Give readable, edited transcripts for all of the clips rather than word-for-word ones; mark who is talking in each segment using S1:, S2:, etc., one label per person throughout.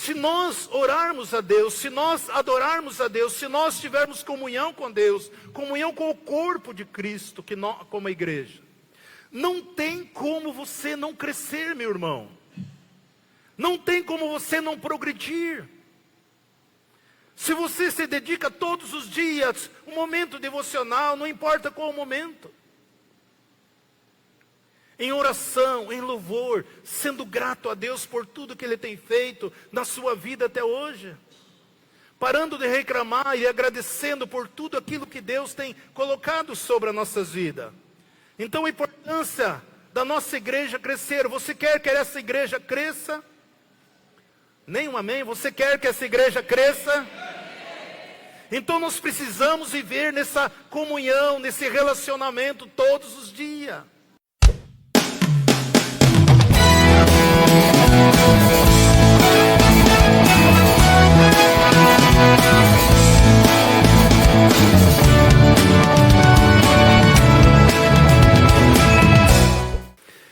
S1: Se nós orarmos a Deus, se nós adorarmos a Deus, se nós tivermos comunhão com Deus, comunhão com o corpo de Cristo, como a igreja, não tem como você não crescer, meu irmão. Não tem como você não progredir. Se você se dedica todos os dias, um momento devocional, não importa qual o momento, em oração, em louvor, sendo grato a Deus por tudo que Ele tem feito na sua vida até hoje, parando de reclamar e agradecendo por tudo aquilo que Deus tem colocado sobre as nossas vidas. Então a importância da nossa igreja crescer. Você quer que essa igreja cresça? Nem um amém? Você quer que essa igreja cresça? Então nós precisamos viver nessa comunhão, nesse relacionamento todos os dias.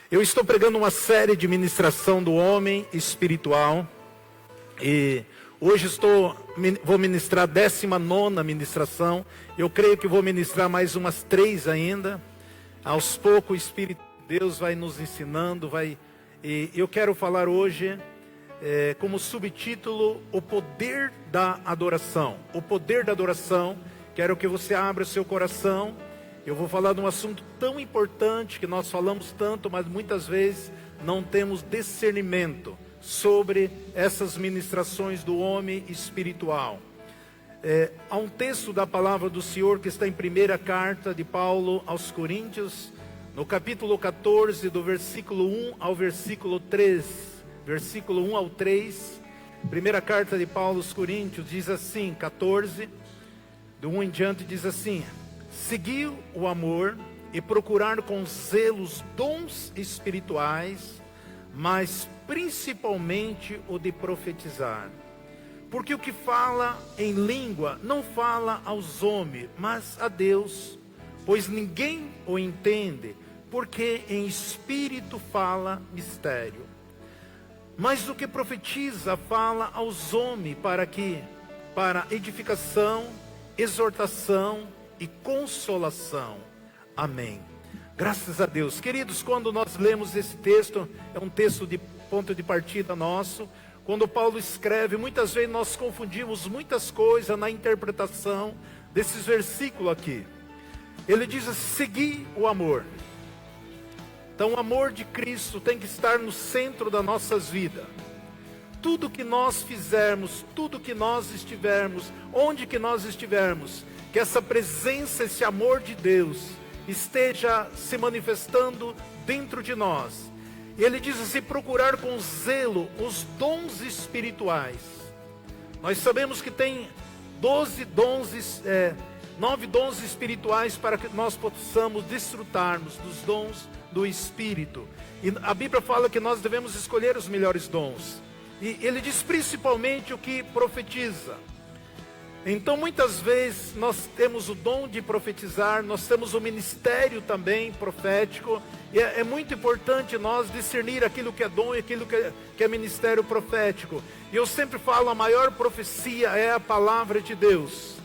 S1: Eu estou pregando uma série de ministração do homem espiritual. E hoje vou ministrar a 19ª ministração. Eu creio que vou ministrar mais umas 3 ainda. Aos poucos o Espírito de Deus vai nos ensinando. E eu quero falar hoje como subtítulo: o poder da adoração. O poder da adoração. Quero que você abra o seu coração. Eu vou falar de um assunto tão importante que nós falamos tanto, mas muitas vezes não temos discernimento sobre essas ministrações do homem espiritual. Há um texto da palavra do Senhor que está em primeira carta de Paulo aos Coríntios, no capítulo 14, do versículo 1 ao versículo 3. Versículo 1 ao 3. Primeira carta de Paulo aos Coríntios diz assim, 14, do 1 em diante diz assim: seguir o amor e procurar com zelo os dons espirituais, mas principalmente o de profetizar. Porque o que fala em língua não fala aos homens, mas a Deus, pois ninguém o entende, porque em espírito fala mistério. Mas o que profetiza fala aos homens para edificação, exortação e consolação. Amém. Graças a Deus. Queridos, quando nós lemos esse texto, é um texto de ponto de partida nosso. Quando Paulo escreve, muitas vezes nós confundimos muitas coisas na interpretação desses versículos aqui. Ele diz: seguir o amor. Então o amor de Cristo tem que estar no centro das nossas vidas. Tudo que nós fizermos, tudo que nós estivermos, onde que nós estivermos, que essa presença, esse amor de Deus esteja se manifestando dentro de nós. E ele diz assim: procurar com zelo os dons espirituais. Nós sabemos que tem 9 dons espirituais para que nós possamos desfrutarmos dos dons do Espírito. E a Bíblia fala que nós devemos escolher os melhores dons. E ele diz principalmente o que profetiza. Então muitas vezes nós temos o dom de profetizar, nós temos o ministério também profético, e é muito importante nós discernir aquilo que é dom e aquilo que é ministério profético. E eu sempre falo, a maior profecia é a palavra de Deus.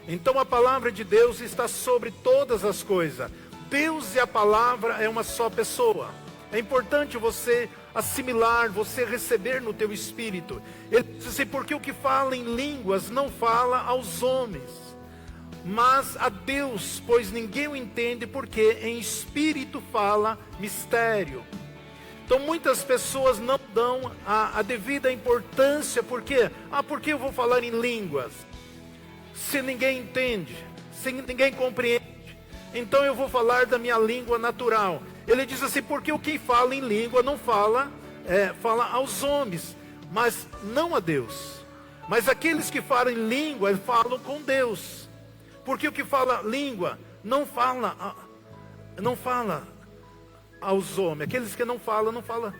S1: Então a palavra de Deus está sobre todas as coisas. Deus e a palavra é uma só pessoa. É importante você assimilar, você receber no teu espírito. Ele diz assim: porque o que fala em línguas não fala aos homens, mas a Deus, pois ninguém o entende, porque em espírito fala mistério. Então muitas pessoas não dão a devida importância. Por quê? Porque eu vou falar em línguas? Se ninguém entende, se ninguém compreende, então eu vou falar da minha língua natural. Ele diz assim: porque o que fala em língua não fala, fala aos homens, mas não a Deus. Mas aqueles que falam em língua, falam com Deus. Porque o que fala língua não fala aos homens. Aqueles que não falam, não falam.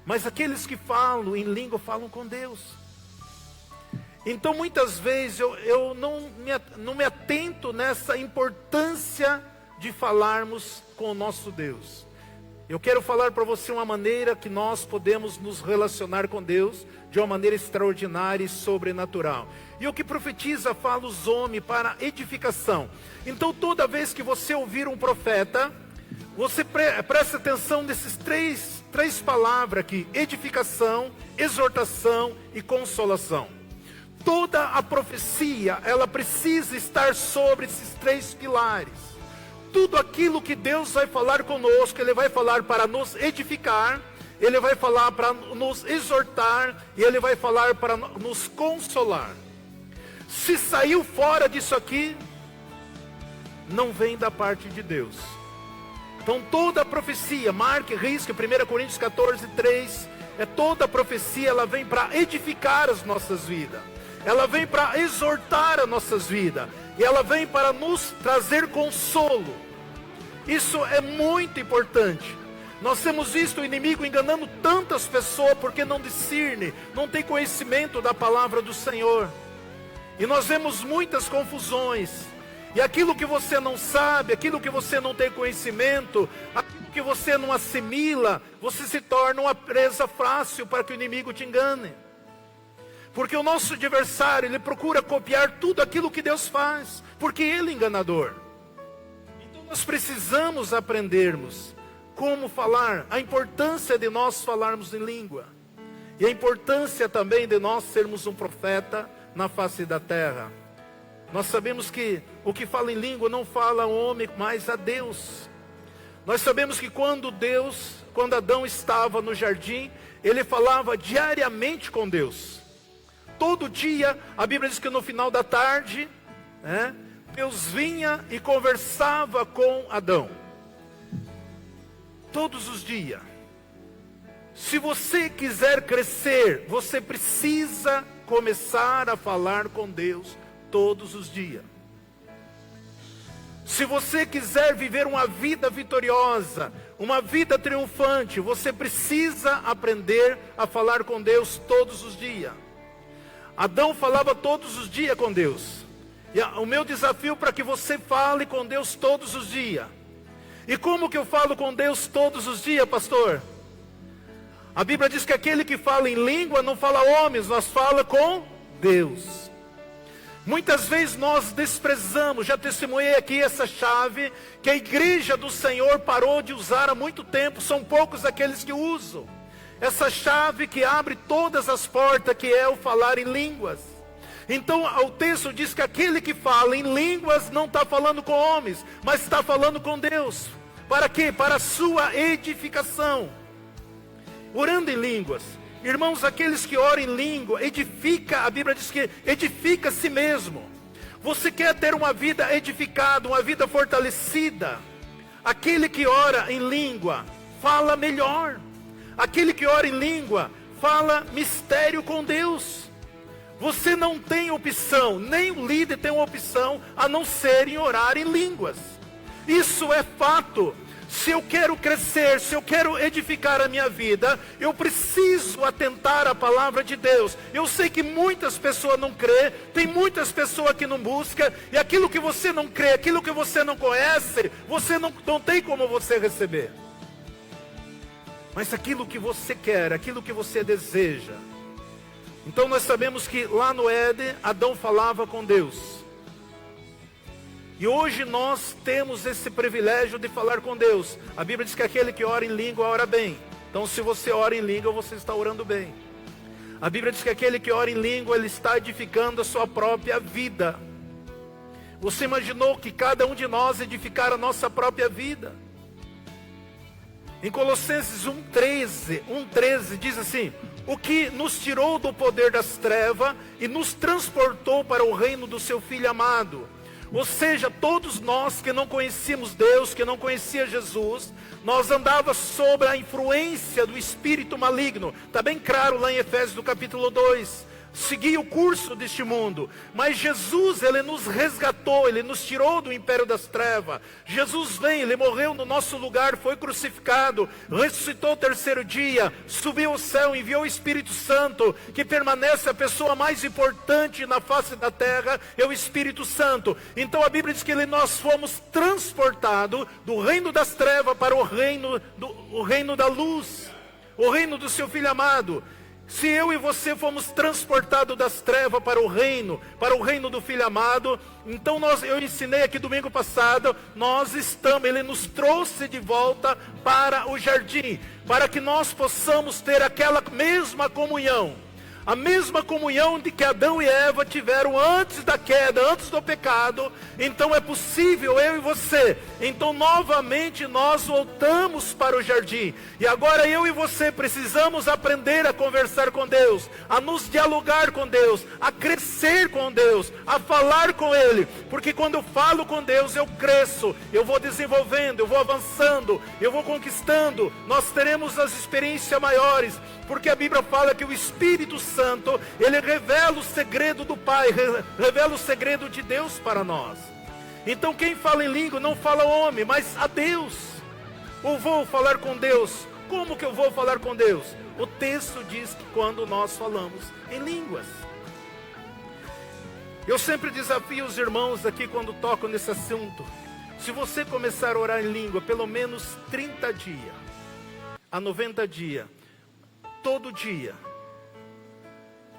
S1: Mas aqueles que falam em língua, falam com Deus. Então muitas vezes eu não me atento nessa importância de falarmos com o nosso Deus. Eu quero falar para você uma maneira que nós podemos nos relacionar com Deus de uma maneira extraordinária e sobrenatural. E o que profetiza fala os homens para edificação. Então toda vez que você ouvir um profeta, você presta atenção nesses três palavras aqui: edificação, exortação e consolação. Toda a profecia, ela precisa estar sobre esses três pilares. Tudo aquilo que Deus vai falar conosco, Ele vai falar para nos edificar, Ele vai falar para nos exortar, e Ele vai falar para nos consolar. Se saiu fora disso aqui, não vem da parte de Deus. Então toda a profecia, marque, risque, 1 Coríntios 14, 3, toda a profecia, ela vem para edificar as nossas vidas. Ela vem para exortar as nossas vidas. E ela vem para nos trazer consolo. Isso é muito importante. Nós temos visto o inimigo enganando tantas pessoas porque não discerne, não tem conhecimento da palavra do Senhor. E nós vemos muitas confusões. E aquilo que você não sabe, aquilo que você não tem conhecimento, aquilo que você não assimila, você se torna uma presa fácil para que o inimigo te engane. Porque o nosso adversário, ele procura copiar tudo aquilo que Deus faz, porque ele é enganador. Então nós precisamos aprendermos como falar, a importância de nós falarmos em língua. E a importância também de nós sermos um profeta na face da terra. Nós sabemos que o que fala em língua não fala ao homem, mas a Deus. Nós sabemos que quando Adão estava no jardim, ele falava diariamente com Deus. Todo dia, a Bíblia diz que no final da tarde, Deus vinha e conversava com Adão. Todos os dias. Se você quiser crescer, você precisa começar a falar com Deus todos os dias. Se você quiser viver uma vida vitoriosa, uma vida triunfante, você precisa aprender a falar com Deus todos os dias. Adão falava todos os dias com Deus. E o meu desafio para que você fale com Deus todos os dias. E como que eu falo com Deus todos os dias, pastor? A Bíblia diz que aquele que fala em língua não fala homens, mas fala com Deus. Muitas vezes nós desprezamos, já testemunhei aqui essa chave, que a igreja do Senhor parou de usar há muito tempo, são poucos aqueles que usam. Essa chave que abre todas as portas, que é o falar em línguas. Então o texto diz que aquele que fala em línguas não está falando com homens, mas está falando com Deus. Para quê? Para a sua edificação. Orando em línguas. Irmãos, aqueles que oram em língua, a Bíblia diz que edifica a si mesmo. Você quer ter uma vida edificada, uma vida fortalecida? Aquele que ora em língua, fala melhor. Aquele que ora em língua, fala mistério com Deus. Você não tem opção, nem o líder tem uma opção, a não ser em orar em línguas. Isso é fato. Se eu quero crescer, se eu quero edificar a minha vida, eu preciso atentar à palavra de Deus. Eu sei que muitas pessoas não crê, tem muitas pessoas que não buscam, e aquilo que você não crê, aquilo que você não conhece, você não tem como você receber. Mas aquilo que você quer, aquilo que você deseja. Então nós sabemos que lá no Éden, Adão falava com Deus. E hoje nós temos esse privilégio de falar com Deus. A Bíblia diz que aquele que ora em língua, ora bem. Então se você ora em língua, você está orando bem. A Bíblia diz que aquele que ora em língua, ele está edificando a sua própria vida. Você imaginou que cada um de nós edificar a nossa própria vida? Em Colossenses 1,13 diz assim: o que nos tirou do poder das trevas e nos transportou para o reino do seu Filho amado. Ou seja, todos nós que não conhecíamos Deus, que não conhecia Jesus, nós andávamos sob a influência do espírito maligno. Está bem claro lá em Efésios do capítulo 2. seguir o curso deste mundo. Mas Jesus, Ele nos resgatou, Ele nos tirou do império das trevas. Jesus vem, Ele morreu no nosso lugar, foi crucificado, ressuscitou o terceiro dia, subiu ao céu, enviou o Espírito Santo, que permanece a pessoa mais importante na face da terra, é o Espírito Santo. Então a Bíblia diz que nós fomos transportados do reino das trevas para o reino da luz, o reino do seu Filho amado. Se eu e você fomos transportados das trevas para o reino do Filho amado, então eu ensinei aqui domingo passado, Ele nos trouxe de volta para o jardim, para que nós possamos ter aquela mesma comunhão, a mesma comunhão de que Adão e Eva tiveram antes da queda, antes do pecado. Então é possível eu e você. Então novamente nós voltamos para o jardim. E agora eu e você precisamos aprender a conversar com Deus, a nos dialogar com Deus, a crescer com Deus, a falar com Ele. Porque quando eu falo com Deus, eu cresço, eu vou desenvolvendo, eu vou avançando, eu vou conquistando. Nós teremos as experiências maiores. Porque a Bíblia fala que o Espírito Santo, Ele revela o segredo do Pai, revela o segredo de Deus para nós. Então quem fala em língua não fala ao homem, mas a Deus. Eu vou falar com Deus. Como que eu vou falar com Deus? O texto diz que quando nós falamos em línguas. Eu sempre desafio os irmãos aqui quando toco nesse assunto. Se você começar a orar em língua pelo menos 30 dias a 90 dias, todo dia,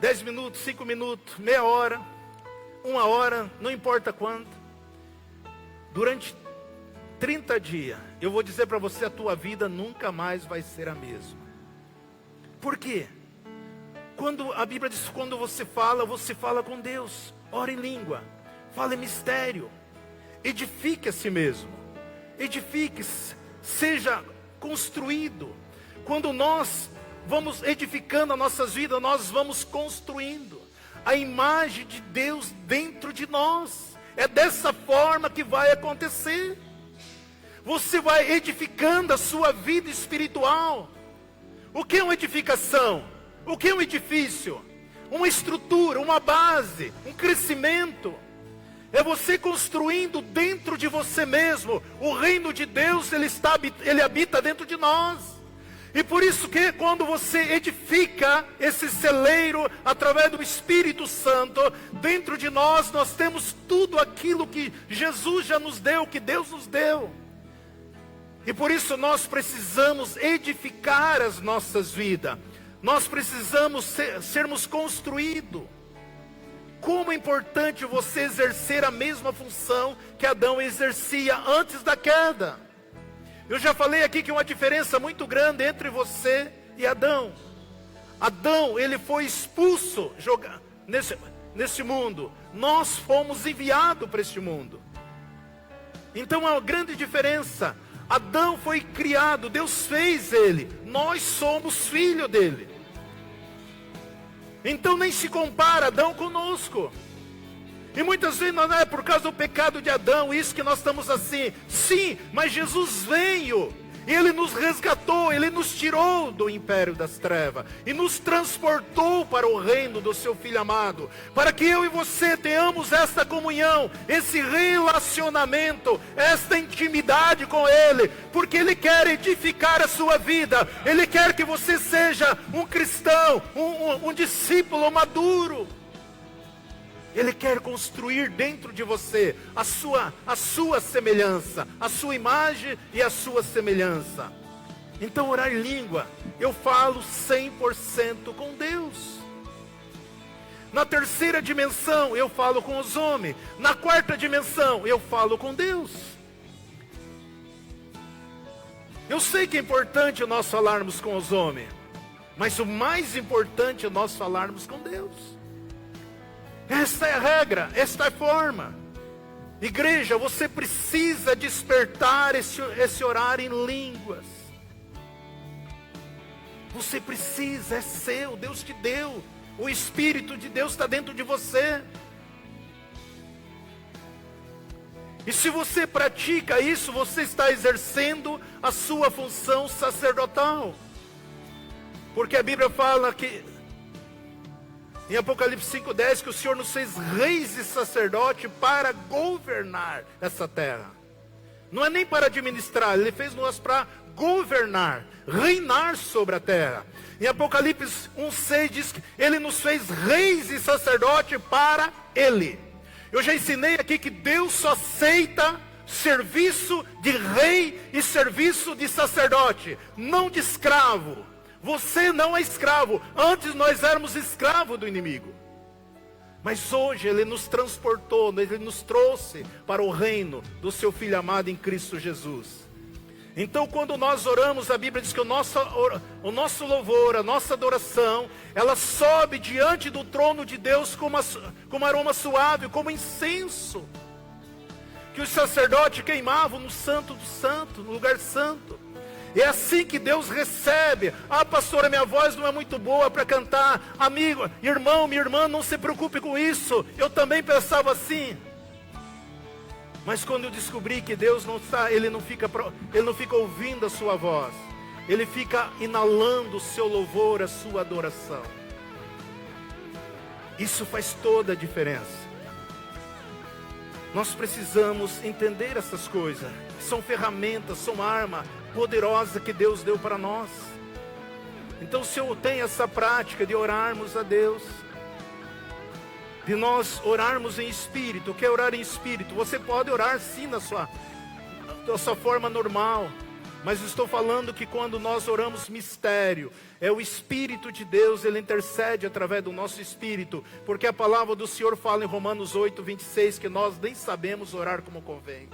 S1: 10 minutos, 5 minutos, meia hora, 1 hora, não importa quanto, durante 30 dias, eu vou dizer para você, a tua vida nunca mais vai ser a mesma. Por quê? Quando a Bíblia diz, quando você fala com Deus, ora em língua, fala em mistério, edifique a si mesmo, edifique, seja construído. Quando nós vamos edificando as nossas vidas, nós vamos construindo a imagem de Deus dentro de nós. É dessa forma que vai acontecer. Você vai edificando a sua vida espiritual. O que é uma edificação? O que é um edifício? Uma estrutura, uma base, um crescimento. É você construindo dentro de você mesmo. O reino de Deus, ele habita dentro de nós. E por isso que quando você edifica esse celeiro através do Espírito Santo, dentro de nós temos tudo aquilo que Jesus já nos deu, que Deus nos deu. E por isso nós precisamos edificar as nossas vidas. Nós precisamos sermos construídos. Como é importante você exercer a mesma função que Adão exercia antes da queda. Eu já falei aqui que uma diferença muito grande entre você e Adão. Adão, ele foi expulso nesse mundo. Nós fomos enviados para este mundo. Então há uma grande diferença. Adão foi criado, Deus fez ele. Nós somos filho dele. Então nem se compara Adão conosco. E muitas vezes não é por causa do pecado de Adão, isso que nós estamos assim. Sim, mas Jesus veio, e Ele nos resgatou, Ele nos tirou do império das trevas, e nos transportou para o reino do seu Filho amado, para que eu e você tenhamos esta comunhão, esse relacionamento, esta intimidade com Ele, porque Ele quer edificar a sua vida, Ele quer que você seja um cristão, um discípulo maduro. Ele quer construir dentro de você a sua semelhança, a sua imagem e a sua semelhança. Então orar em língua, eu falo 100% com Deus. Na terceira dimensão eu falo com os homens. Na quarta dimensão eu falo com Deus. Eu sei que é importante nós falarmos com os homens, mas o mais importante é nós falarmos com Deus. Esta é a regra, esta é a forma. Igreja, você precisa despertar esse orar em línguas. Você precisa, é seu, Deus te deu. O Espírito de Deus está dentro de você. E se você pratica isso, você está exercendo a sua função sacerdotal. Porque a Bíblia fala que Em Apocalipse 5:10, que o Senhor nos fez reis e sacerdote para governar essa terra. Não é nem para administrar, Ele fez-nos para governar, reinar sobre a terra. Em Apocalipse 1:6 diz que Ele nos fez reis e sacerdote para Ele. Eu já ensinei aqui que Deus só aceita serviço de rei e serviço de sacerdote, não de escravo. Você não é escravo. Antes nós éramos escravos do inimigo. Mas hoje Ele nos transportou, Ele nos trouxe para o reino do seu Filho amado em Cristo Jesus. Então quando nós oramos, a Bíblia diz que o nosso louvor, a nossa adoração, ela sobe diante do trono de Deus como aroma suave, como incenso, que os sacerdotes queimavam no santo do santo, no lugar santo. É assim que Deus recebe. Ah, pastora, minha voz não é muito boa para cantar. Amigo, irmão, minha irmã, não se preocupe com isso. Eu também pensava assim. Mas quando eu descobri que Deus não está, Ele não fica ouvindo a sua voz. Ele fica inalando o seu louvor, a sua adoração. Isso faz toda a diferença. Nós precisamos entender essas coisas. São ferramentas, são arma poderosa que Deus deu para nós. Então, se eu tenho essa prática de orarmos a Deus, de nós orarmos em espírito, o que é orar em espírito? Você pode orar sim da sua forma normal, mas estou falando que quando nós oramos mistério, é o Espírito de Deus, Ele intercede através do nosso espírito, porque a palavra do Senhor fala em Romanos 8:26, que nós nem sabemos orar como convém.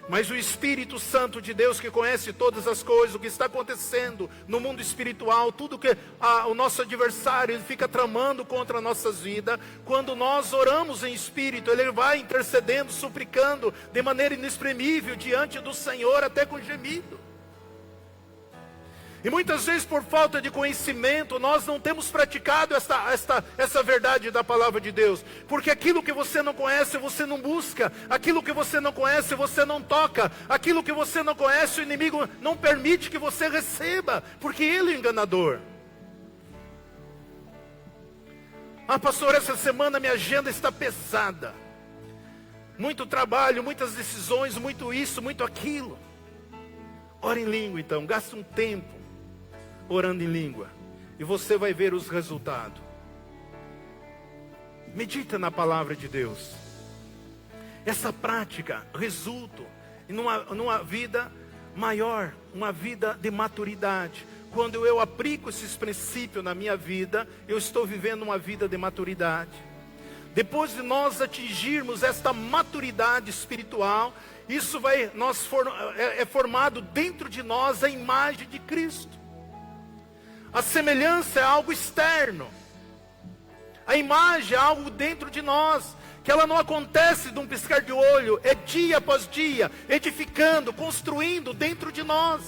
S1: Mas o Espírito Santo de Deus, que conhece todas as coisas, o que está acontecendo no mundo espiritual, tudo que o nosso adversário ele fica tramando contra nossas vidas, quando nós oramos em espírito, Ele vai intercedendo, suplicando de maneira inexprimível diante do Senhor, até com gemido. E muitas vezes por falta de conhecimento, nós não temos praticado essa verdade da palavra de Deus. Porque aquilo que você não conhece, você não busca. Aquilo que você não conhece, você não toca. Aquilo que você não conhece, o inimigo não permite que você receba. Porque ele é enganador. Ah, pastor, essa semana minha agenda está pesada. Muito trabalho, muitas decisões, muito isso, muito aquilo. Ora em língua então, gasta um tempo orando em língua, e você vai ver os resultados. Medita na palavra de Deus. Essa prática resulta em numa vida maior, uma vida de maturidade. Quando eu aplico esses princípios na minha vida, eu estou vivendo uma vida de maturidade. Depois de nós atingirmos esta maturidade espiritual, isso é formado dentro de nós a imagem de Cristo. A semelhança é algo externo. A imagem é algo dentro de nós, que ela não acontece de um piscar de olho, é dia após dia, edificando, construindo dentro de nós.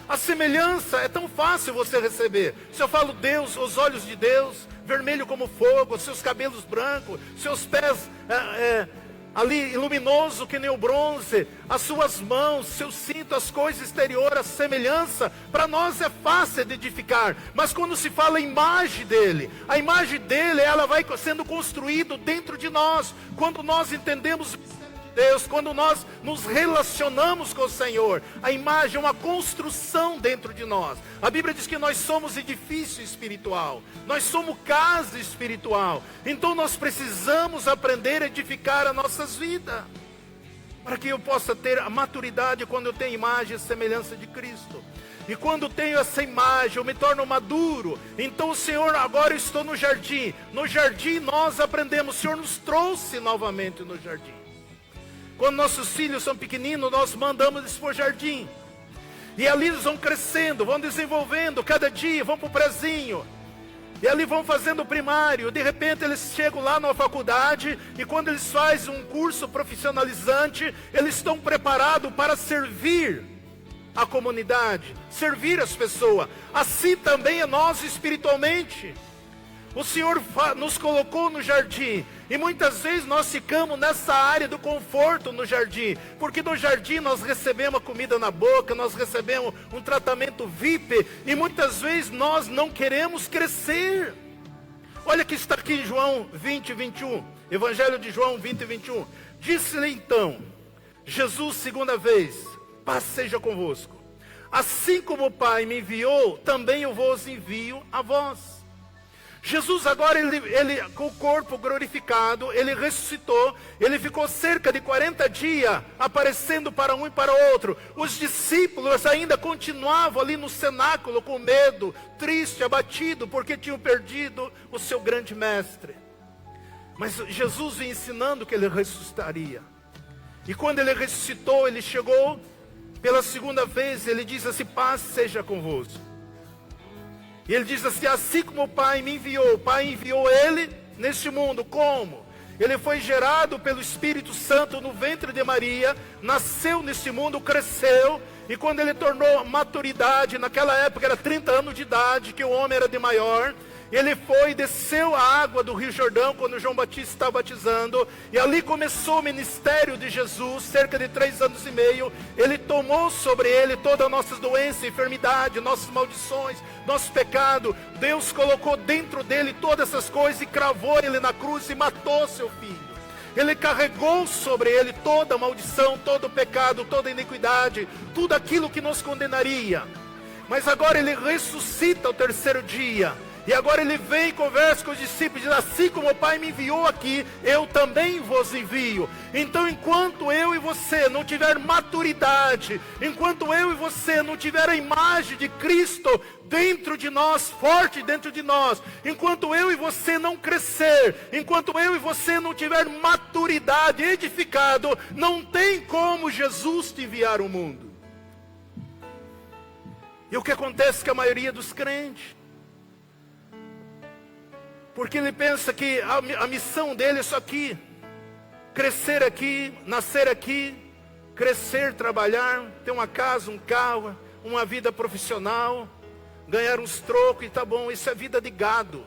S1: A semelhança é tão fácil você receber. Se eu falo Deus, os olhos de Deus, vermelho como fogo, seus cabelos brancos, seus pés ali luminoso que nem o bronze, as suas mãos, seu cinto, as coisas exteriores, a semelhança, para nós é fácil de edificar. Mas quando se fala a imagem dele, ela vai sendo construída dentro de nós. Quando nós entendemos Deus, quando nós nos relacionamos com o Senhor, a imagem é uma construção dentro de nós. A Bíblia diz que nós somos edifício espiritual, nós somos casa espiritual. Então nós precisamos aprender a edificar as nossas vidas, para que eu possa ter a maturidade quando eu tenho imagem e semelhança de Cristo. E quando tenho essa imagem, eu me torno maduro. Então o Senhor, agora eu estou no jardim. No jardim nós aprendemos, o Senhor nos trouxe novamente no jardim. Quando nossos filhos são pequeninos, nós mandamos eles para o jardim. E ali eles vão crescendo, vão desenvolvendo, cada dia vão para o prezinho. E ali vão fazendo o primário. De repente eles chegam lá na faculdade. E quando eles fazem um curso profissionalizante, eles estão preparados para servir a comunidade, servir as pessoas. Assim também é nós espiritualmente. O Senhor nos colocou no jardim. E muitas vezes nós ficamos nessa área do conforto no jardim. Porque no jardim nós recebemos a comida na boca, nós recebemos um tratamento VIP. E muitas vezes nós não queremos crescer. Olha que está aqui em João 20, 21. Evangelho de João 20, 21. Disse-lhe então Jesus segunda vez: paz seja convosco. Assim como o Pai me enviou, também eu vos envio a vós. Jesus agora, ele com o corpo glorificado, ele ressuscitou, ele ficou cerca de 40 dias, aparecendo para um e para outro. Os discípulos ainda continuavam ali no cenáculo, com medo, triste, abatido, porque tinham perdido o seu grande mestre. Mas Jesus vinha ensinando que ele ressuscitaria. E quando ele ressuscitou, ele chegou pela segunda vez, ele diz assim: paz seja convosco. E ele diz assim: assim como o Pai me enviou, o Pai enviou ele neste mundo. Como? Ele foi gerado pelo Espírito Santo no ventre de Maria, nasceu neste mundo, cresceu, e quando ele tornou maturidade, naquela época era 30 anos de idade, que o homem era de maior, ele foi, desceu a água do Rio Jordão, quando João Batista estava batizando, e ali começou o ministério de Jesus, cerca de 3 anos e meio. Ele tomou sobre ele todas as nossas doenças, enfermidade, nossas maldições, nosso pecado. Deus colocou dentro dele todas essas coisas, e cravou ele na cruz e matou seu filho. Ele carregou sobre ele toda a maldição, todo o pecado, toda a iniquidade, tudo aquilo que nos condenaria. Mas agora ele ressuscita ao terceiro dia. E agora ele vem e conversa com os discípulos, diz: assim como o Pai me enviou aqui, eu também vos envio. Então, enquanto eu e você não tiver maturidade, enquanto eu e você não tiver a imagem de Cristo dentro de nós, forte dentro de nós, enquanto eu e você não crescer, enquanto eu e você não tiver maturidade, edificado, não tem como Jesus te enviar ao mundo. E o que acontece com a maioria dos crentes? Porque ele pensa que a missão dele é só aqui. Crescer aqui, nascer aqui, crescer, trabalhar, ter uma casa, um carro, uma vida profissional, ganhar uns trocos e tá bom, isso é vida de gado.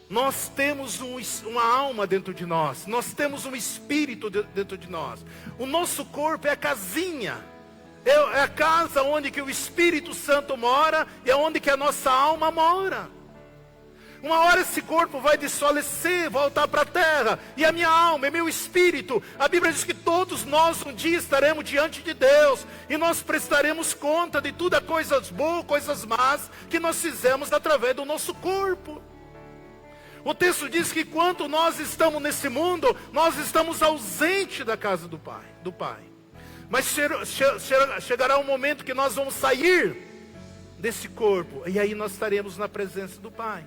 S1: Nós temos uma alma dentro de nós, nós temos um espírito dentro de nós. O nosso corpo é a casinha, é a casa onde que o Espírito Santo mora e é onde que a nossa alma mora. Uma hora esse corpo vai desfalecer, voltar para a terra, e a minha alma, e meu espírito, a Bíblia diz que todos nós um dia estaremos diante de Deus, e nós prestaremos conta de todas as coisas boas, coisas más, que nós fizemos através do nosso corpo. O texto diz que quando nós estamos nesse mundo, nós estamos ausentes da casa do Pai. Mas chegará um momento que nós vamos sair desse corpo, e aí nós estaremos na presença do Pai.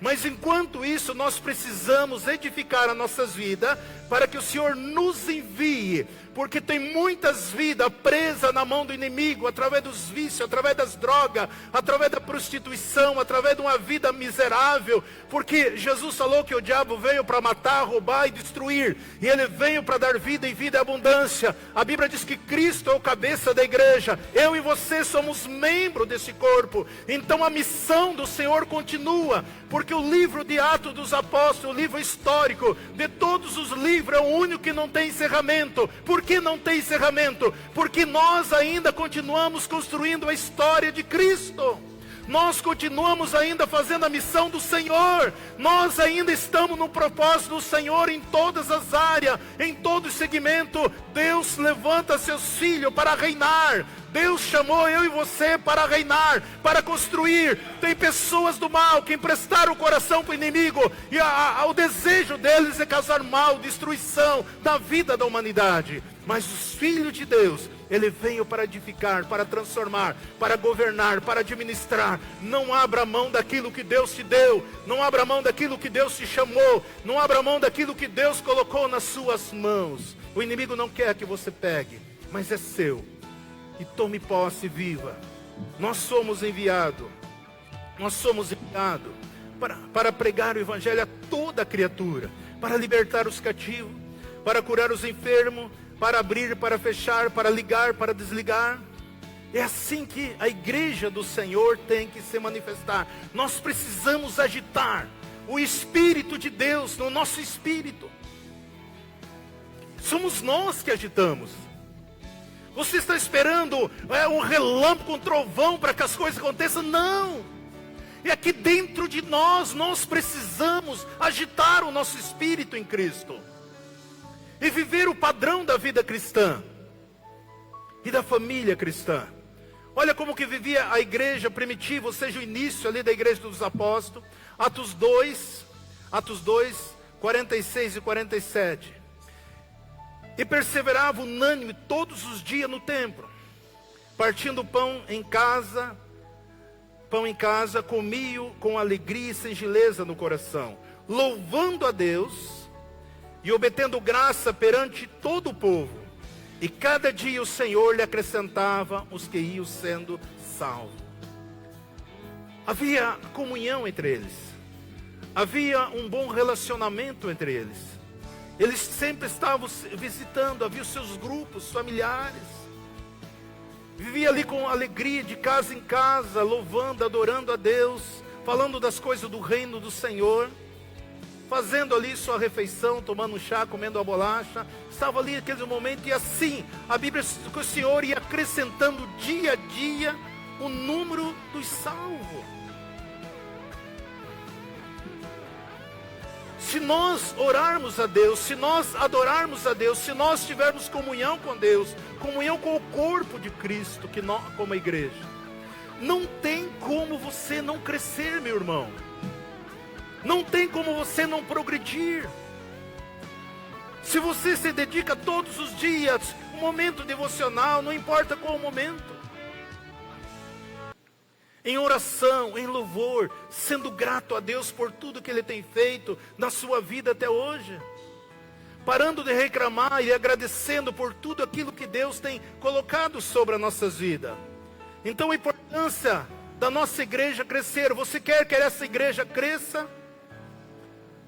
S1: Mas enquanto isso, nós precisamos edificar as nossas vidas, para que o Senhor nos envie, porque tem muitas vidas presas na mão do inimigo, através dos vícios, através das drogas, através da prostituição, através de uma vida miserável, porque Jesus falou que o diabo veio para matar, roubar e destruir, e ele veio para dar vida e vida em abundância. A Bíblia diz que Cristo é o cabeça da igreja, eu e você somos membros desse corpo, então a missão do Senhor continua, porque o livro de Atos dos Apóstolos, o livro histórico, de todos os livros, é o único que não tem encerramento. Por que não tem encerramento? Porque nós ainda continuamos construindo a história de Cristo. Nós continuamos ainda fazendo a missão do Senhor. Nós ainda estamos no propósito do Senhor em todas as áreas, em todo segmento. Deus levanta seus filhos para reinar. Deus chamou eu e você para reinar, para construir. Tem pessoas do mal que emprestaram o coração para o inimigo, e o desejo deles é causar mal, destruição da vida da humanidade. Mas os filhos de Deus, ele veio para edificar, para transformar, para governar, para administrar. Não abra mão daquilo que Deus te deu, não abra mão daquilo que Deus te chamou, não abra mão daquilo que Deus colocou nas suas mãos. O inimigo não quer que você pegue, mas é seu. E tome posse, viva. Nós somos enviados para pregar o Evangelho a toda criatura, para libertar os cativos, para curar os enfermos, para abrir, para fechar, para ligar, para desligar. É assim que a igreja do Senhor tem que se manifestar. Nós precisamos agitar o Espírito de Deus no nosso espírito. Somos nós que agitamos. Você está esperando um relâmpago, um trovão para que as coisas aconteçam? Não. que dentro de nós precisamos agitar o nosso espírito em Cristo. E viver o padrão da vida cristã. E da família cristã. Olha como que vivia a igreja primitiva, ou seja, o início ali da igreja dos apóstolos. Atos 2, 46 e 47. E perseverava unânime todos os dias no templo, partindo pão em casa, comiam com alegria e singeleza no coração, louvando a Deus e obtendo graça perante todo o povo. E cada dia o Senhor lhe acrescentava os que iam sendo salvos. Havia comunhão entre eles. Havia um bom relacionamento entre eles. Eles sempre estavam visitando, havia os seus grupos familiares. Vivia ali com alegria, de casa em casa, louvando, adorando a Deus, falando das coisas do reino do Senhor, fazendo ali sua refeição, tomando um chá, comendo a bolacha. Estava ali naquele momento, e assim, a Bíblia diz que o Senhor ia acrescentando dia a dia o número dos salvos. Se nós orarmos a Deus, se nós adorarmos a Deus, se nós tivermos comunhão com Deus, comunhão com o corpo de Cristo, que nós, como a igreja, não tem como você não crescer, meu irmão. Não tem como você não progredir. Se você se dedica todos os dias, um momento devocional, não importa qual o momento, em oração, em louvor, sendo grato a Deus por tudo que Ele tem feito na sua vida até hoje, parando de reclamar e agradecendo por tudo aquilo que Deus tem colocado sobre as nossas vidas. Então a importância da nossa igreja crescer. Você quer que essa igreja cresça?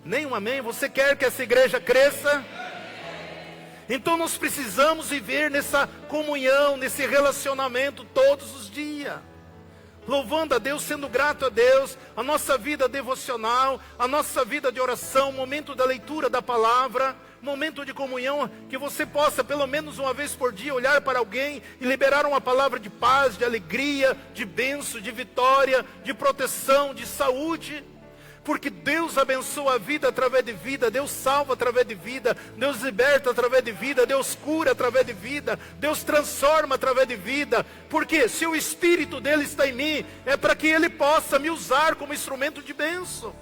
S1: Nem um amém? Você quer que essa igreja cresça? Então nós precisamos viver nessa comunhão, nesse relacionamento todos os dias, louvando a Deus, sendo grato a Deus, a nossa vida devocional, a nossa vida de oração, momento da leitura da palavra, momento de comunhão, que você possa pelo menos uma vez por dia olhar para alguém e liberar uma palavra de paz, de alegria, de bênção, de vitória, de proteção, de saúde. Porque Deus abençoa a vida através de vida, Deus salva através de vida, Deus liberta através de vida, Deus cura através de vida, Deus transforma através de vida. Porque se o Espírito dele está em mim, é para que ele possa me usar como instrumento de bênção.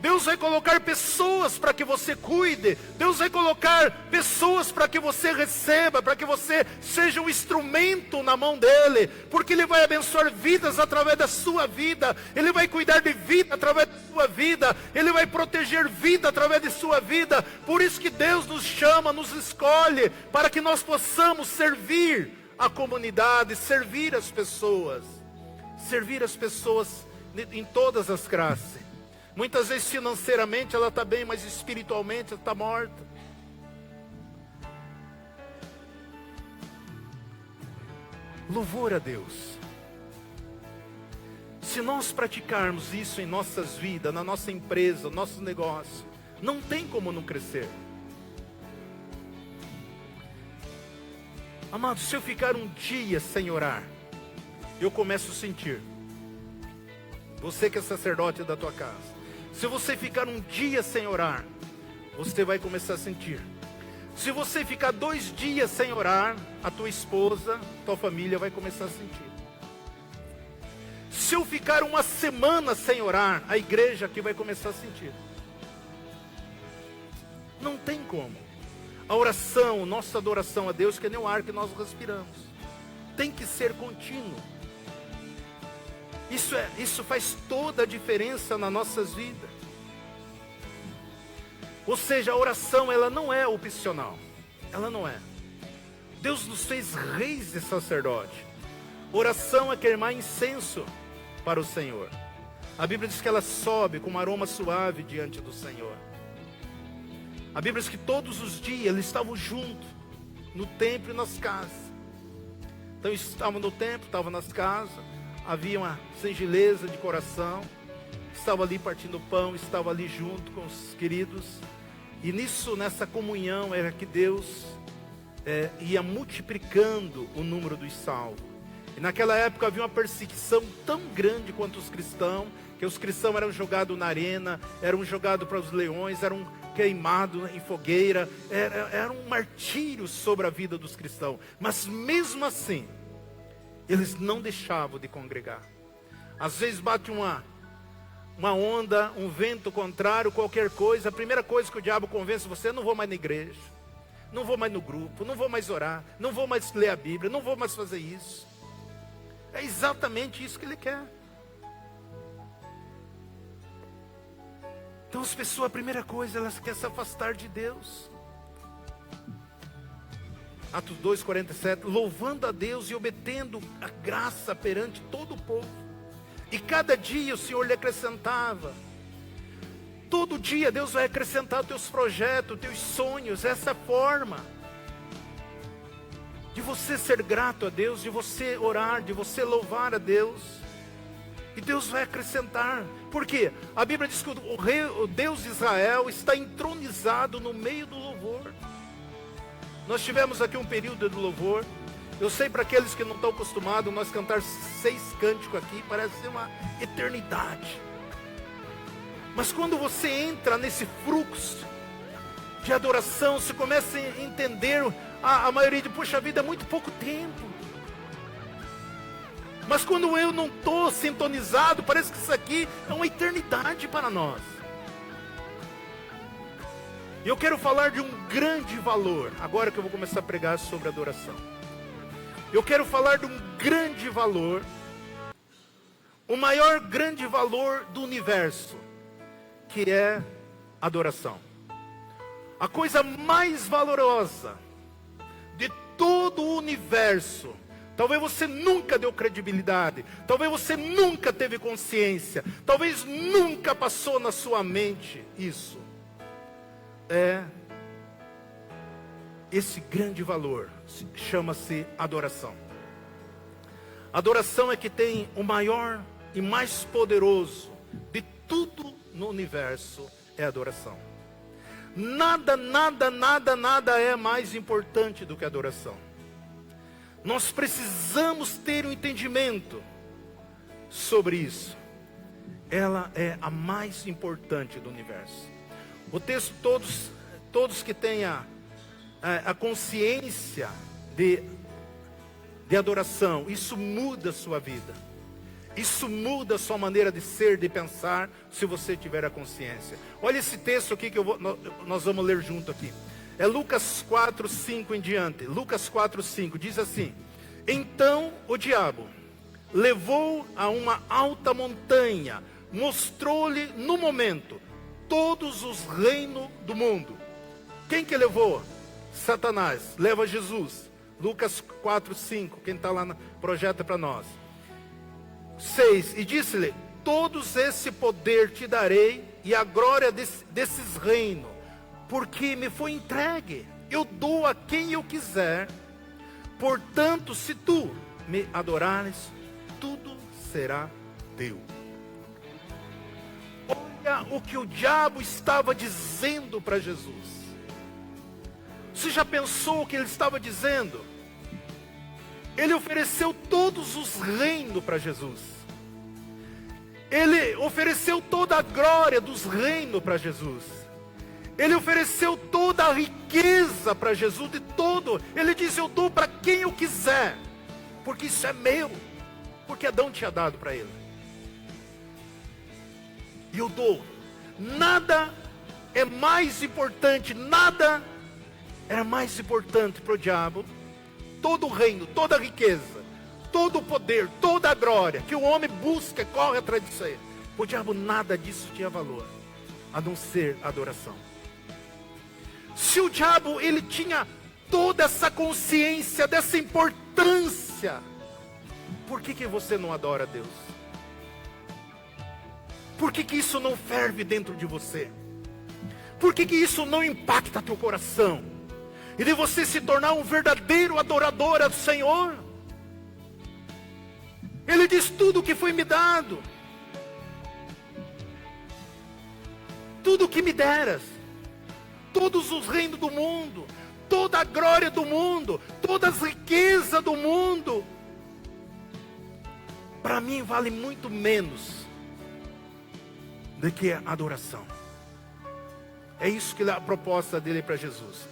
S1: Deus vai colocar pessoas para que você cuide. Deus vai colocar pessoas para que você receba, para que você seja um instrumento na mão dele. Porque ele vai abençoar vidas através da sua vida. Ele vai cuidar de vida através da sua vida. Ele vai proteger vida através de sua vida. Por isso que Deus nos chama, nos escolhe, para que nós possamos servir a comunidade, servir as pessoas. Servir as pessoas em todas as classes. Muitas vezes financeiramente ela está bem, mas espiritualmente ela está morta. Louvor a Deus. Se nós praticarmos isso em nossas vidas, na nossa empresa, no nosso negócio, não tem como não crescer. Amado, se eu ficar um dia sem orar, eu começo a sentir. Você que é sacerdote da tua casa, se você ficar um dia sem orar, você vai começar a sentir. Se você ficar 2 dias sem orar, a tua esposa, tua família vai começar a sentir. Se eu ficar 1 semana sem orar, a igreja aqui vai começar a sentir. Não tem como. A oração, nossa adoração a Deus, que é nem o ar que nós respiramos, tem que ser contínuo. Isso faz toda a diferença nas nossas vidas. Ou seja, a oração, ela não é opcional. Ela não é. Deus nos fez reis e sacerdote. Oração é queimar incenso para o Senhor. A Bíblia diz que ela sobe com um aroma suave diante do Senhor. A Bíblia diz que todos os dias eles estavam juntos, no templo e nas casas. Então estavam no templo, estavam nas casas. Havia uma singeleza de coração, estava ali partindo pão, estava ali junto com os queridos, e nessa comunhão era que Deus ia multiplicando o número dos salvos, E naquela época havia uma perseguição tão grande quanto os cristãos, que os cristãos eram jogados na arena, eram jogados para os leões, eram queimados em fogueira, era um martírio sobre a vida dos cristãos. Mas mesmo assim, eles não deixavam de congregar. Às vezes bate uma onda, um vento contrário, qualquer coisa, a primeira coisa que o diabo convence você: não vou mais na igreja, não vou mais no grupo, não vou mais orar, não vou mais ler a Bíblia, não vou mais fazer isso. É exatamente isso que ele quer. Então as pessoas, a primeira coisa, elas querem se afastar de Deus. Atos 2:47, louvando a Deus e obtendo a graça perante todo o povo. E cada dia o Senhor lhe acrescentava. Todo dia Deus vai acrescentar os teus projetos, os teus sonhos, essa forma de você ser grato a Deus, de você orar, de você louvar a Deus. E Deus vai acrescentar. Por quê? A Bíblia diz que o Deus de Israel está entronizado no meio do louvor. Nós tivemos aqui um período de louvor. Eu sei, para aqueles que não estão acostumados, nós cantar 6 cânticos aqui, parece ser uma eternidade. Mas quando você entra nesse fluxo de adoração, você começa a entender, a maioria de, puxa vida, é muito pouco tempo. Mas quando eu não estou sintonizado, parece que isso aqui é uma eternidade para nós. E eu quero falar de um grande valor, agora que eu vou começar a pregar sobre adoração. Eu quero falar de um grande valor, o maior grande valor do universo, que é adoração. A coisa mais valorosa de todo o universo. Talvez você nunca deu credibilidade, talvez você nunca teve consciência, talvez nunca passou na sua mente isso. Esse grande valor chama-se adoração. Adoração é que tem o maior e mais poderoso de tudo no universo, é adoração. Nada é mais importante do que adoração. Nós precisamos ter um entendimento sobre isso. Ela é a mais importante do universo. O texto, todos que tenham a consciência de adoração, isso muda a sua vida. Isso muda a sua maneira de ser, de pensar, se você tiver a consciência. Olha esse texto aqui que nós vamos ler junto aqui. É Lucas 4:5 em diante. Lucas 4:5 diz assim: então o diabo levou a uma alta montanha, mostrou-lhe no momento todos os reinos do mundo. Quem que levou? Satanás. Leva Jesus. Lucas 4:5. Quem está lá, projeta para nós. 6. E disse-lhe: todos esse poder te darei, e a glória desses reinos, porque me foi entregue. Eu dou a quem eu quiser. Portanto, se tu me adorares, tudo será teu. Olha o que o diabo estava dizendo para Jesus. Você já pensou o que ele estava dizendo? Ele ofereceu todos os reinos para Jesus. Ele ofereceu toda a glória dos reinos para Jesus. Ele ofereceu toda a riqueza para Jesus, de todo. Ele disse: eu dou para quem eu quiser, porque isso é meu, porque Adão tinha dado para ele. E eu dou. Nada é mais importante, nada era mais importante para o diabo. Todo o reino, toda a riqueza, todo o poder, toda a glória que o homem busca, corre atrás disso aí. O diabo, nada disso tinha valor, a não ser a adoração. Se o diabo, ele tinha toda essa consciência dessa importância, por que você não adora a Deus? Por que isso não ferve dentro de você? Por que isso não impacta teu coração? E de você se tornar um verdadeiro adorador ao Senhor? Ele diz: tudo que foi me dado, tudo que me deras, todos os reinos do mundo, toda a glória do mundo, todas as riquezas do mundo, para mim vale muito menos do que a adoração. É isso que é a proposta dele para Jesus.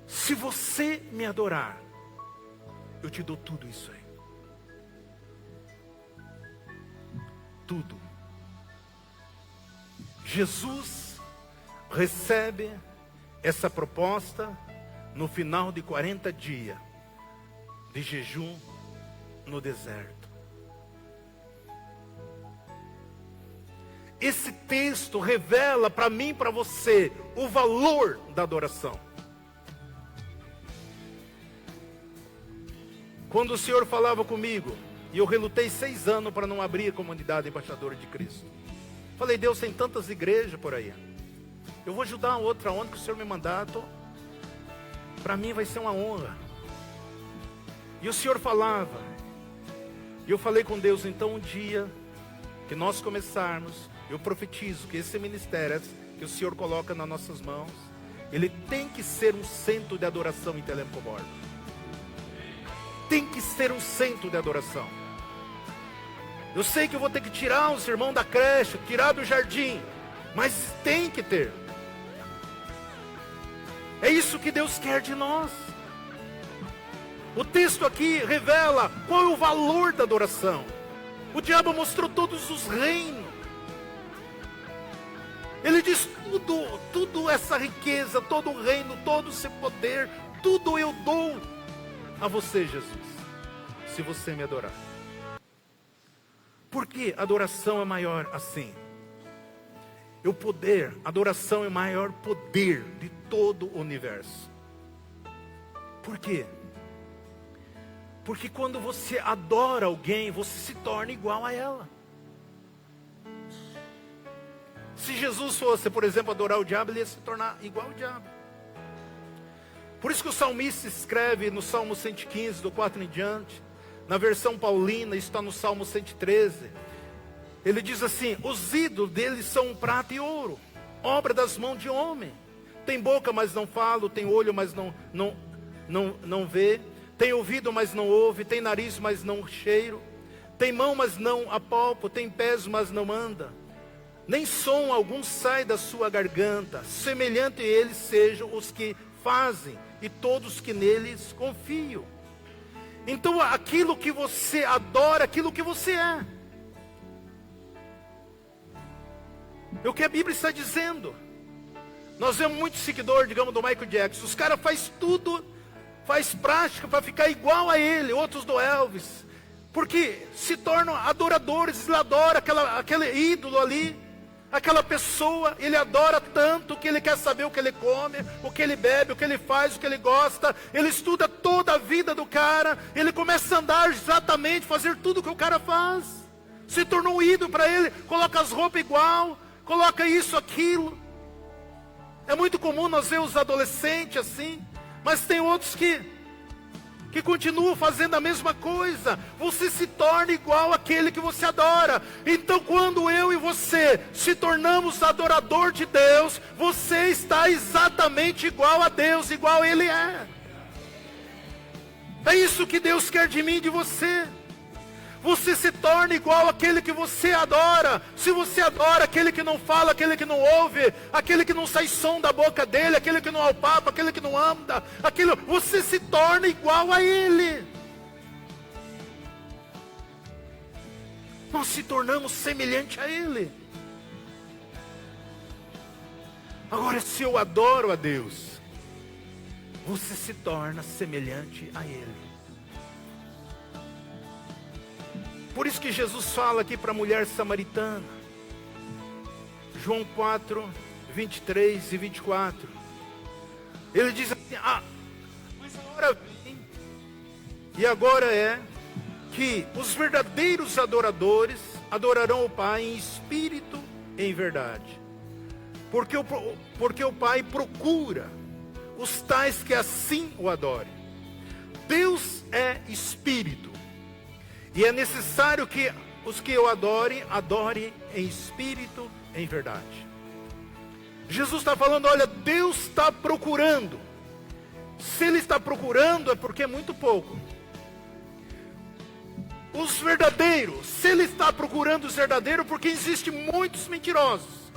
S1: Se você me adorar, eu te dou tudo isso aí. Tudo. Jesus recebe essa proposta no final de 40 dias de jejum no deserto. Esse texto revela para mim e para você o valor da adoração. Quando o Senhor falava comigo, e eu relutei 6 anos para não abrir a comunidade embaixadora de Cristo. Falei, Deus, tem tantas igrejas por aí. Eu vou ajudar a outra onde que o Senhor me mandar. Para mim vai ser uma honra. E o Senhor falava. E eu falei com Deus, então um dia que nós começarmos, eu profetizo que esse ministério que o Senhor coloca nas nossas mãos, ele tem que ser um centro de adoração em Telemaco Borba. Tem que ser um centro de adoração. Eu sei que eu vou ter que tirar os irmãos da creche, tirar do jardim, mas tem que ter. É isso que Deus quer de nós. O texto aqui revela qual é o valor da adoração. O diabo mostrou todos os reinos. Ele diz tudo essa riqueza, todo o reino, todo esse poder, tudo eu dou a você, Jesus, se você me adorar. Por que adoração é maior assim? Adoração é o maior poder de todo o universo. Por quê? Porque quando você adora alguém, você se torna igual a ela. Se Jesus fosse, por exemplo, adorar o diabo, ele ia se tornar igual ao diabo. Por isso que o salmista escreve no Salmo 115, do 4 em diante, na versão paulina, está no Salmo 113. Ele diz assim, os ídolos deles são prata e ouro, obra das mãos de homem. Tem boca, mas não fala, tem olho, mas não vê, tem ouvido, mas não ouve, tem nariz, mas não cheiro, tem mão, mas não apalpa, tem pés, mas não anda. Nem som algum sai da sua garganta, semelhante a eles sejam os que fazem, e todos que neles confiam. Então aquilo que você adora, aquilo que você é. É o que a Bíblia está dizendo. Nós vemos muitos seguidores, digamos, do Michael Jackson. Os caras fazem tudo, faz prática para ficar igual a ele, outros do Elvis. Porque se tornam adoradores, ele adora aquele ídolo ali. Aquela pessoa, ele adora tanto que ele quer saber o que ele come, o que ele bebe, o que ele faz, o que ele gosta. Ele estuda toda a vida do cara. Ele começa a andar exatamente, fazer tudo o que o cara faz. Se tornou um ídolo para ele, coloca as roupas igual, coloca isso, aquilo. É muito comum nós ver os adolescentes assim, mas tem outros que continuam fazendo a mesma coisa. Você se torna igual àquele que você adora. Então quando eu e você se tornamos adorador de Deus, você está exatamente igual a Deus, igual a Ele é. É isso que Deus quer de mim e de você. Você se torna igual àquele que você adora. Se você adora aquele que não fala, aquele que não ouve, aquele que não sai som da boca dele, aquele que não apalpa, aquele que não anda, você se torna igual a ele. Nós se tornamos semelhante a ele. Agora, se eu adoro a Deus, você se torna semelhante a ele. Por isso que Jesus fala aqui para a mulher samaritana. João 4, 23 e 24. Ele diz assim, mas a hora vem, e agora é, que os verdadeiros adoradores adorarão o Pai em espírito e em verdade. Porque o Pai procura os tais que assim o adorem. Deus é espírito. E é necessário que os que o adorem em espírito e em verdade. Jesus está falando, olha, Deus está procurando. Se Ele está procurando é porque é muito pouco. os verdadeiros. Se Ele está procurando os verdadeiros, porque existem muitos mentirosos,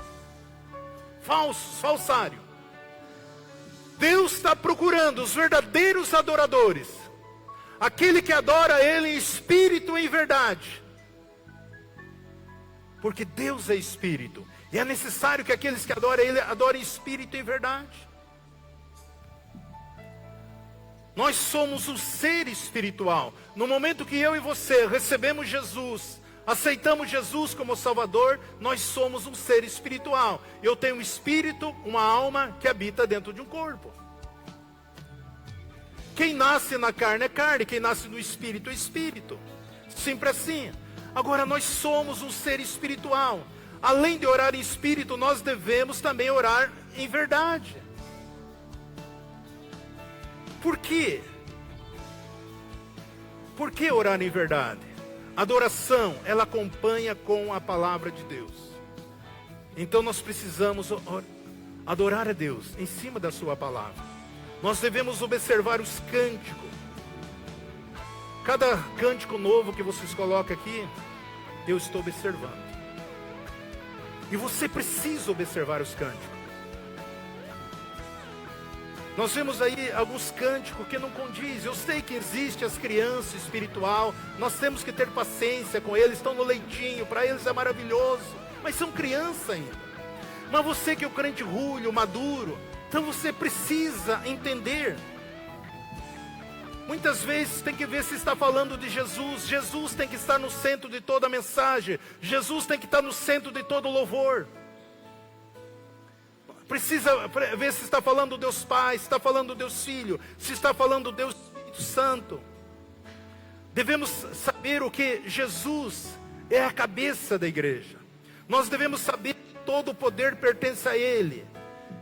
S1: falsos, falsários. Deus está procurando os verdadeiros adoradores, aquele que adora Ele em espírito e em verdade. Porque Deus é espírito, e é necessário que aqueles que adoram Ele, adorem em espírito e em verdade. Nós somos um ser espiritual. No momento que eu e você recebemos Jesus, aceitamos Jesus como Salvador, nós somos um ser espiritual. Eu tenho um espírito, uma alma que habita dentro de um corpo. Quem nasce na carne é carne, quem nasce no espírito é espírito. Sempre assim. Agora nós somos um ser espiritual. Além de orar em espírito, nós devemos também orar em verdade. Por quê? Por que orar em verdade? Adoração, ela acompanha com a palavra de Deus. Então nós precisamos adorar a Deus em cima da sua palavra. Nós devemos observar os cânticos. Cada cântico novo que vocês colocam aqui, eu estou observando. E você precisa observar os cânticos. Nós vemos aí alguns cânticos que não condizem. Eu sei que existe as crianças espiritual. Nós temos que ter paciência com eles. Estão no leitinho, para eles é maravilhoso. Mas são crianças ainda. Mas você que é o crente rulho, maduro, então você precisa entender. Muitas vezes tem que ver se está falando de Jesus. Jesus tem que estar no centro de toda a mensagem. Jesus tem que estar no centro de todo o louvor. Precisa ver se está falando do Deus Pai, se está falando do Deus Filho, se está falando do Deus Espírito Santo. Devemos saber o que Jesus é a cabeça da igreja. Nós devemos saber que todo o poder pertence a Ele,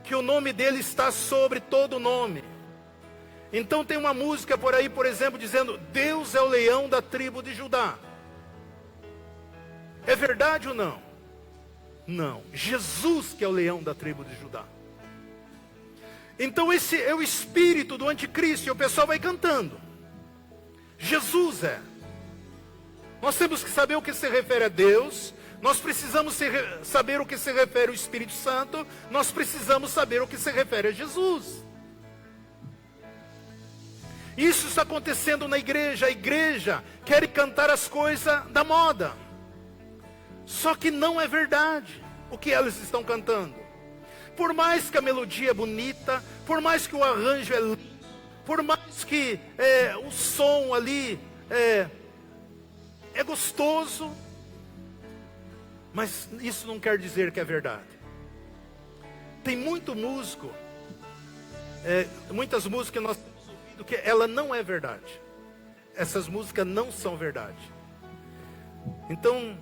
S1: que o nome dEle está sobre todo nome. Então tem uma música por aí, por exemplo, dizendo: Deus é o leão da tribo de Judá. É verdade ou não? Não, Jesus que é o leão da tribo de Judá. Então esse é o espírito do anticristo, e o pessoal vai cantando. Jesus é. Nós temos que saber o que se refere a Deus. Nós precisamos saber o que se refere ao Espírito Santo. Nós precisamos saber o que se refere a Jesus. Isso está acontecendo na igreja. A igreja quer cantar as coisas da moda. Só que não é verdade o que elas estão cantando. Por mais que a melodia é bonita, por mais que o arranjo é lindo, por mais que o som ali é gostoso, mas isso não quer dizer que é verdade. Tem muito músico, muitas músicas que nós temos ouvido que ela não é verdade. Essas músicas não são verdade. Então,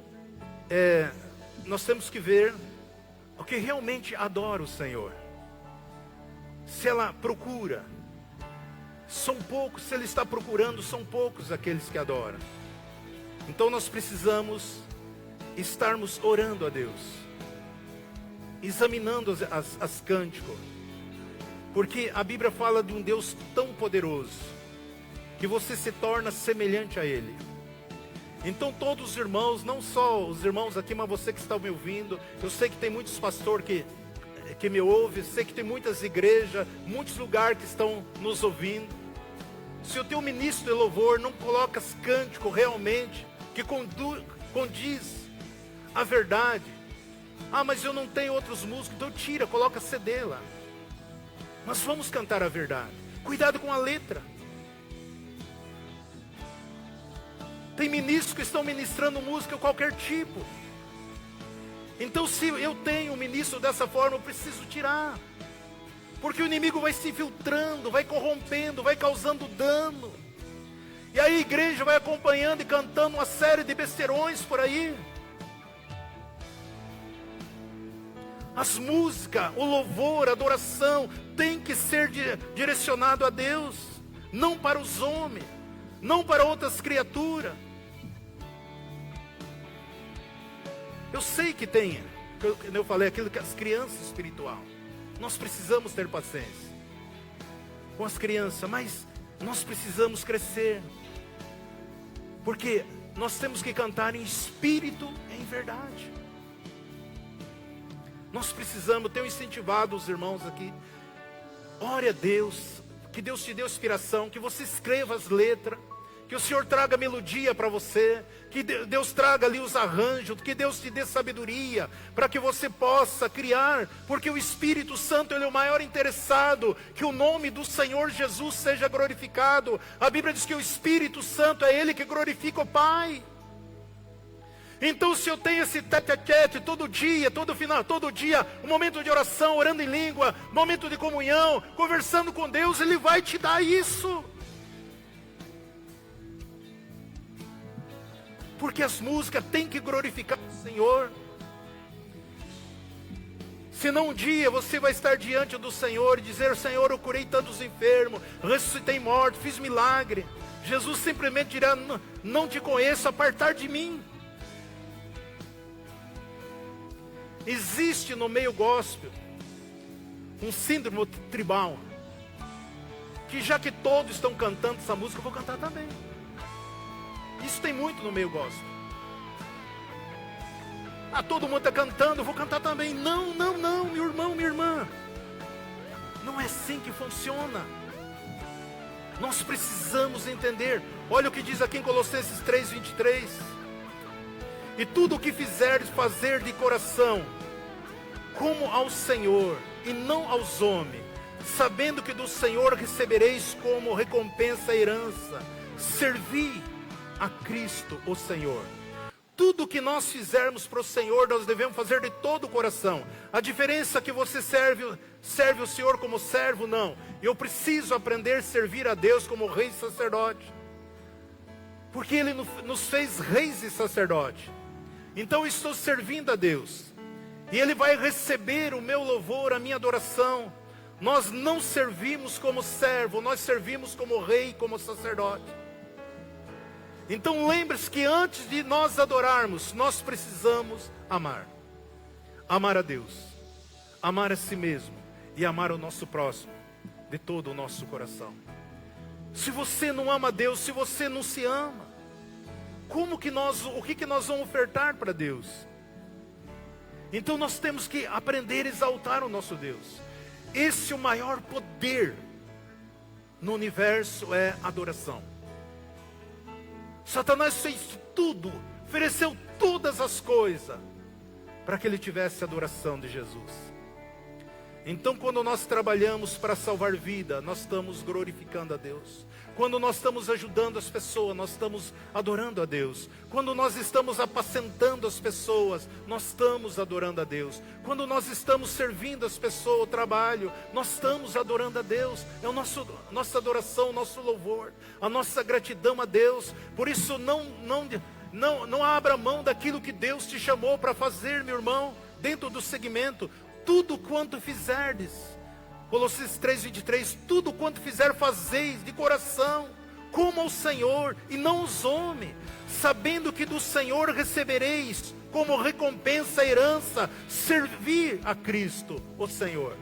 S1: nós temos que ver o que realmente adora o Senhor. Se ela procura, são poucos. Se Ele está procurando, são poucos aqueles que adoram. Então nós precisamos estarmos orando a Deus, examinando as cânticos, porque a Bíblia fala de um Deus tão poderoso, que você se torna semelhante a Ele. Então todos os irmãos, não só os irmãos aqui, mas você que está me ouvindo, eu sei que tem muitos pastores que me ouvem, sei que tem muitas igrejas, muitos lugares que estão nos ouvindo. Se o teu ministro de louvor não coloca os cânticos realmente, que condiz a verdade, mas eu não tenho outros músicos, então tira, coloca CD lá. Mas vamos cantar a verdade. Cuidado com a letra. Tem ministros que estão ministrando música de qualquer tipo. Então se eu tenho um ministro dessa forma, eu preciso tirar. Porque o inimigo vai se infiltrando, vai corrompendo, vai causando dano. E aí a igreja vai acompanhando e cantando uma série de besteirões por aí. As músicas, o louvor, a adoração tem que ser direcionado a Deus, não para os homens, não para outras criaturas. Eu sei que tem, como eu falei, aquilo que as crianças espiritual. Nós precisamos ter paciência com as crianças, mas nós precisamos crescer. Porque nós temos que cantar em espírito e em verdade. Nós precisamos, tenho incentivado os irmãos aqui, ore a Deus, que Deus te dê inspiração, que você escreva as letras, que o Senhor traga melodia para você, que Deus traga ali os arranjos, que Deus te dê sabedoria, para que você possa criar, porque o Espírito Santo, Ele é o maior interessado, que o nome do Senhor Jesus seja glorificado. A Bíblia diz que o Espírito Santo é Ele que glorifica o Pai. Então, se eu tenho esse tete-a-tete todo dia, todo final, todo dia, um momento de oração, orando em língua, momento de comunhão, conversando com Deus, Ele vai te dar isso. Porque as músicas têm que glorificar o Senhor. Senão um dia você vai estar diante do Senhor e dizer: Senhor, eu curei tantos enfermos, ressuscitei mortos, fiz milagre. Jesus simplesmente dirá: não te conheço, apartar de mim. Existe no meio gospel um síndrome tribal, que já que todos estão cantando essa música, eu vou cantar também. Isso tem muito no meio gospel. Todo mundo está cantando, eu vou cantar também. Não, meu irmão, minha irmã. Não é assim que funciona. Nós precisamos entender. Olha o que diz aqui em Colossenses 3:23. E tudo o que fizerdes, fazer de coração, como ao Senhor e não aos homens, sabendo que do Senhor recebereis como recompensa a herança. Servi a Cristo o Senhor. Tudo que nós fizermos para o Senhor, nós devemos fazer de todo o coração. A diferença é que você serve o Senhor como servo, não. Eu preciso aprender a servir a Deus como rei e sacerdote, porque Ele nos fez reis e sacerdote. Então eu estou servindo a Deus, e Ele vai receber o meu louvor, a minha adoração. Nós não servimos como servo, nós servimos como rei, como sacerdote. Então lembre-se que antes de nós adorarmos, nós precisamos amar. Amar a Deus, amar a si mesmo e amar o nosso próximo de todo o nosso coração. Se você não ama a Deus, se você não se ama, o que nós vamos ofertar para Deus? Então nós temos que aprender a exaltar o nosso Deus. Esse é o maior poder no universo, é adoração. Satanás fez tudo, ofereceu todas as coisas para que ele tivesse a adoração de Jesus. Então, quando nós trabalhamos para salvar vida, nós estamos glorificando a Deus. Quando nós estamos ajudando as pessoas, nós estamos adorando a Deus. Quando nós estamos apacentando as pessoas, nós estamos adorando a Deus. Quando nós estamos servindo as pessoas, o trabalho, nós estamos adorando a Deus. É nossa adoração, o nosso louvor, a nossa gratidão a Deus. Por isso não abra mão daquilo que Deus te chamou para fazer, meu irmão, dentro do segmento. Tudo quanto fizerdes, Colossenses 3:23, tudo quanto fizer fazeis de coração, como ao Senhor e não aos homens, sabendo que do Senhor recebereis como recompensa a herança, servir a Cristo o Senhor.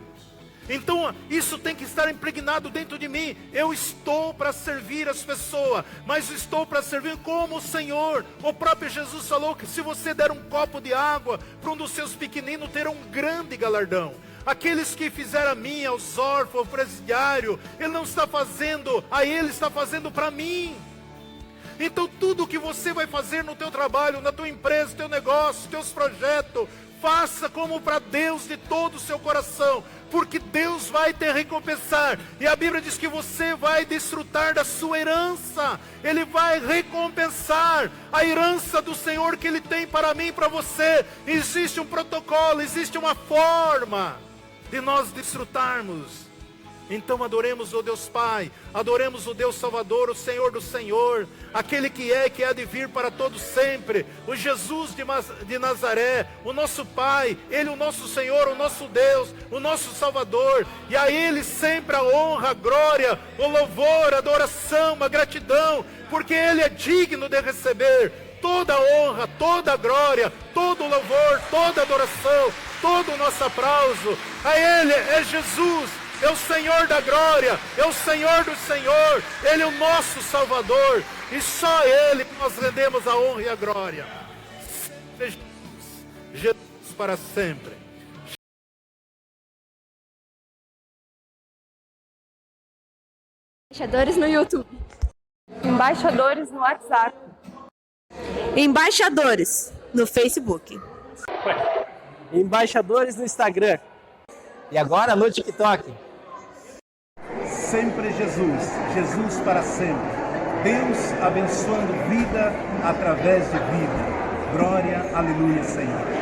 S1: Então isso tem que estar impregnado dentro de mim. Eu estou para servir as pessoas, mas estou para servir como o Senhor. O próprio Jesus falou que se você der um copo de água para um dos seus pequeninos, terá um grande galardão. Aqueles que fizeram a mim, aos órfãos, ao presidiário, Ele não está fazendo a Ele, está fazendo para mim. Então tudo que você vai fazer no teu trabalho, na tua empresa, teu negócio, teus projetos, faça como para Deus de todo o seu coração, porque Deus vai te recompensar. E a Bíblia diz que você vai desfrutar da sua herança. Ele vai recompensar a herança do Senhor que Ele tem para mim e para você. Existe um protocolo, existe uma forma de nós desfrutarmos. Então adoremos o Deus Pai, adoremos o Deus Salvador, o Senhor do Senhor, aquele que há de vir para todos sempre, o Jesus de Nazaré, o nosso Pai, Ele o nosso Senhor, o nosso Deus, o nosso Salvador, e a Ele sempre a honra, a glória, o louvor, a adoração, a gratidão, porque Ele é digno de receber toda a honra, toda a glória, todo o louvor, toda a adoração, todo o nosso aplauso. A Ele é Jesus, é o Senhor da glória, é o Senhor do Senhor, Ele é o nosso Salvador, e só Ele nós rendemos a honra e a glória. Seja Jesus para sempre.
S2: Embaixadores no YouTube.
S3: Embaixadores no WhatsApp.
S4: Embaixadores no Facebook.
S5: Embaixadores no Instagram. E agora no TikTok.
S6: Sempre Jesus, Jesus para sempre. Deus abençoando vida através de vida. Glória, aleluia, Senhor.